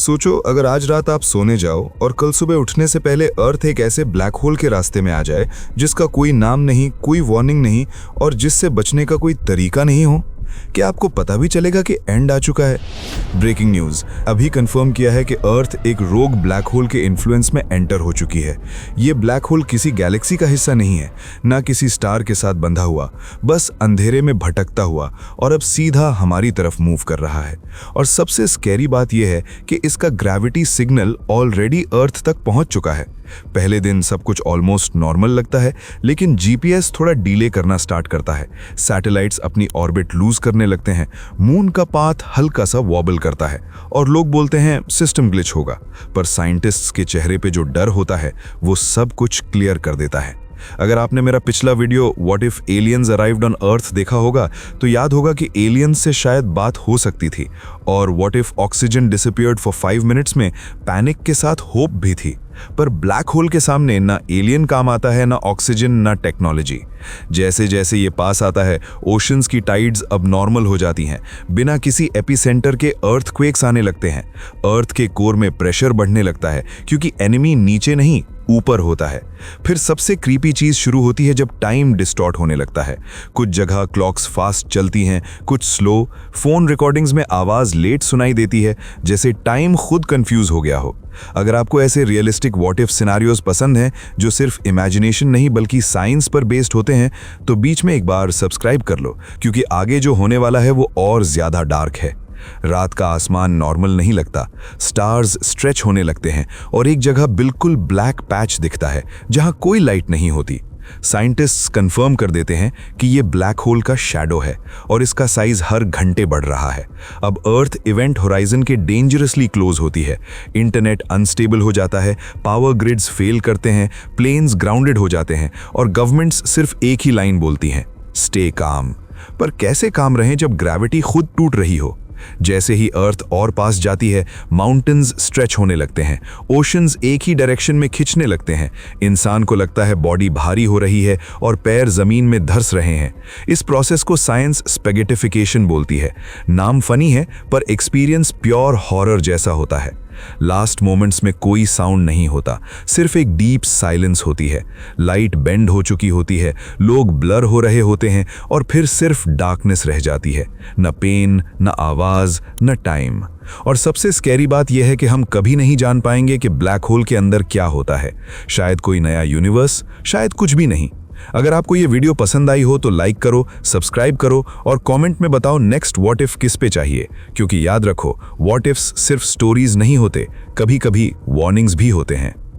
सोचो अगर आज रात आप सोने जाओ और कल सुबह उठने से पहले अर्थ एक ऐसे ब्लैक होल के रास्ते में आ जाए जिसका कोई नाम नहीं, कोई वार्निंग नहीं और जिससे बचने का कोई तरीका नहीं हो। क्या आपको पता भी चलेगा कि एंड आ चुका है? ब्रेकिंग न्यूज अभी कंफर्म किया है कि अर्थ एक रोग ब्लैक होल के इन्फ्लुएंस में एंटर हो चुकी है। ये ब्लैक होल किसी गैलेक्सी का हिस्सा नहीं है, ना किसी स्टार के साथ बंधा हुआ, बस अंधेरे में भटकता हुआ और अब सीधा हमारी तरफ मूव कर रहा है। और सबसे स्कैरी बात यह है कि इसका ग्रेविटी सिग्नल ऑलरेडी अर्थ तक पहुंच चुका है। पहले दिन सब कुछ ऑलमोस्ट नॉर्मल लगता है, लेकिन जीपीएस थोड़ा डिले करना स्टार्ट करता है। सैटेलाइट्स अपनी ऑर्बिट लूज करने लगते हैं, मून का पाथ हल्का सा वॉबल करता है और लोग बोलते हैं सिस्टम ग्लिच होगा। पर साइंटिस्ट्स के चेहरे पे जो डर होता है वो सब कुछ क्लियर कर देता है। अगर आपने मेरा पिछला video what if aliens arrived on earth देखा होगा तो याद होगा कि एलियंस से शायद बात हो सकती थी, और what if oxygen disappeared for 5 minutes में पैनिक के साथ होप भी थी। पर ब्लैक होल के सामने ना एलियन काम आता है, ना ऑक्सीजन, ना टेक्नोलॉजी। जैसे जैसे ये पास आता है, ओशंस की टाइड्स अब नॉर्मल हो जाती हैं। बिना किसी एपिसेंटर के अर्थक्वेक्स आने लगते हैं। अर्थ के कोर में प्रेशर बढ़ने लगता है क्योंकि एनिमी नीचे नहीं ऊपर होता है। फिर सबसे क्रीपी चीज शुरू होती है जब टाइम डिस्टॉर्ट होने लगता है। कुछ जगह क्लॉक्स फास्ट चलती हैं, कुछ स्लो। फोन रिकॉर्डिंग्स में आवाज लेट सुनाई देती है, जैसे टाइम खुद कंफ्यूज हो गया हो। अगर आपको ऐसे रियलिस्टिक व्हाट इफ सिनेरियोज पसंद हैं जो सिर्फ इमेजिनेशन नहीं बल्कि साइंस पर बेस्ड होते हैं, तो बीच में एक बार सब्सक्राइब कर लो, क्योंकि आगे जो होने वाला है वो और ज्यादा डार्क है। रात का आसमान नॉर्मल नहीं लगता, स्टार्स स्ट्रेच होने लगते हैं और एक जगह बिल्कुल ब्लैक पैच दिखता है जहां कोई लाइट नहीं होती। साइंटिस्ट्स कंफर्म कर देते हैं कि ये ब्लैक होल का शैडो है और इसका साइज हर घंटे बढ़ रहा है। अब अर्थ इवेंट होराइजन के डेंजरसली क्लोज होती है। इंटरनेट अनस्टेबल हो जाता है, पावर ग्रिड्स फेल करते हैं, प्लेन्स ग्राउंडेड हो जाते हैं और गवर्नमेंट्स सिर्फ एक ही लाइन बोलती हैं, स्टे काम। पर कैसे काम रहें जब ग्रेविटी खुद टूट रही हो? जैसे ही अर्थ और पास जाती है, माउंटेन्स स्ट्रेच होने लगते हैं, ओशंस एक ही डायरेक्शन में खिंचने लगते हैं। इंसान को लगता है बॉडी भारी हो रही है और पैर जमीन में धंस रहे हैं। इस प्रोसेस को साइंस स्पेगेटिफिकेशन बोलती है। नाम फनी है पर एक्सपीरियंस प्योर हॉरर जैसा होता है। लास्ट मोमेंट्स में कोई साउंड नहीं होता, सिर्फ एक डीप साइलेंस होती है। लाइट बेंड हो चुकी होती है, लोग ब्लर हो रहे होते हैं और फिर सिर्फ डार्कनेस रह जाती है। न पेन, न आवाज, न टाइम। और सबसे स्कैरी बात यह है कि हम कभी नहीं जान पाएंगे कि ब्लैक होल के अंदर क्या होता है। शायद कोई नया यूनिवर्स, शायद कुछ भी नहीं। अगर आपको ये वीडियो पसंद आई हो तो लाइक करो, सब्सक्राइब करो और कमेंट में बताओ नेक्स्ट व्हाट इफ किस पे चाहिए, क्योंकि याद रखो व्हाट इफ्स सिर्फ स्टोरीज नहीं होते, कभी कभी वार्निंग्स भी होते हैं।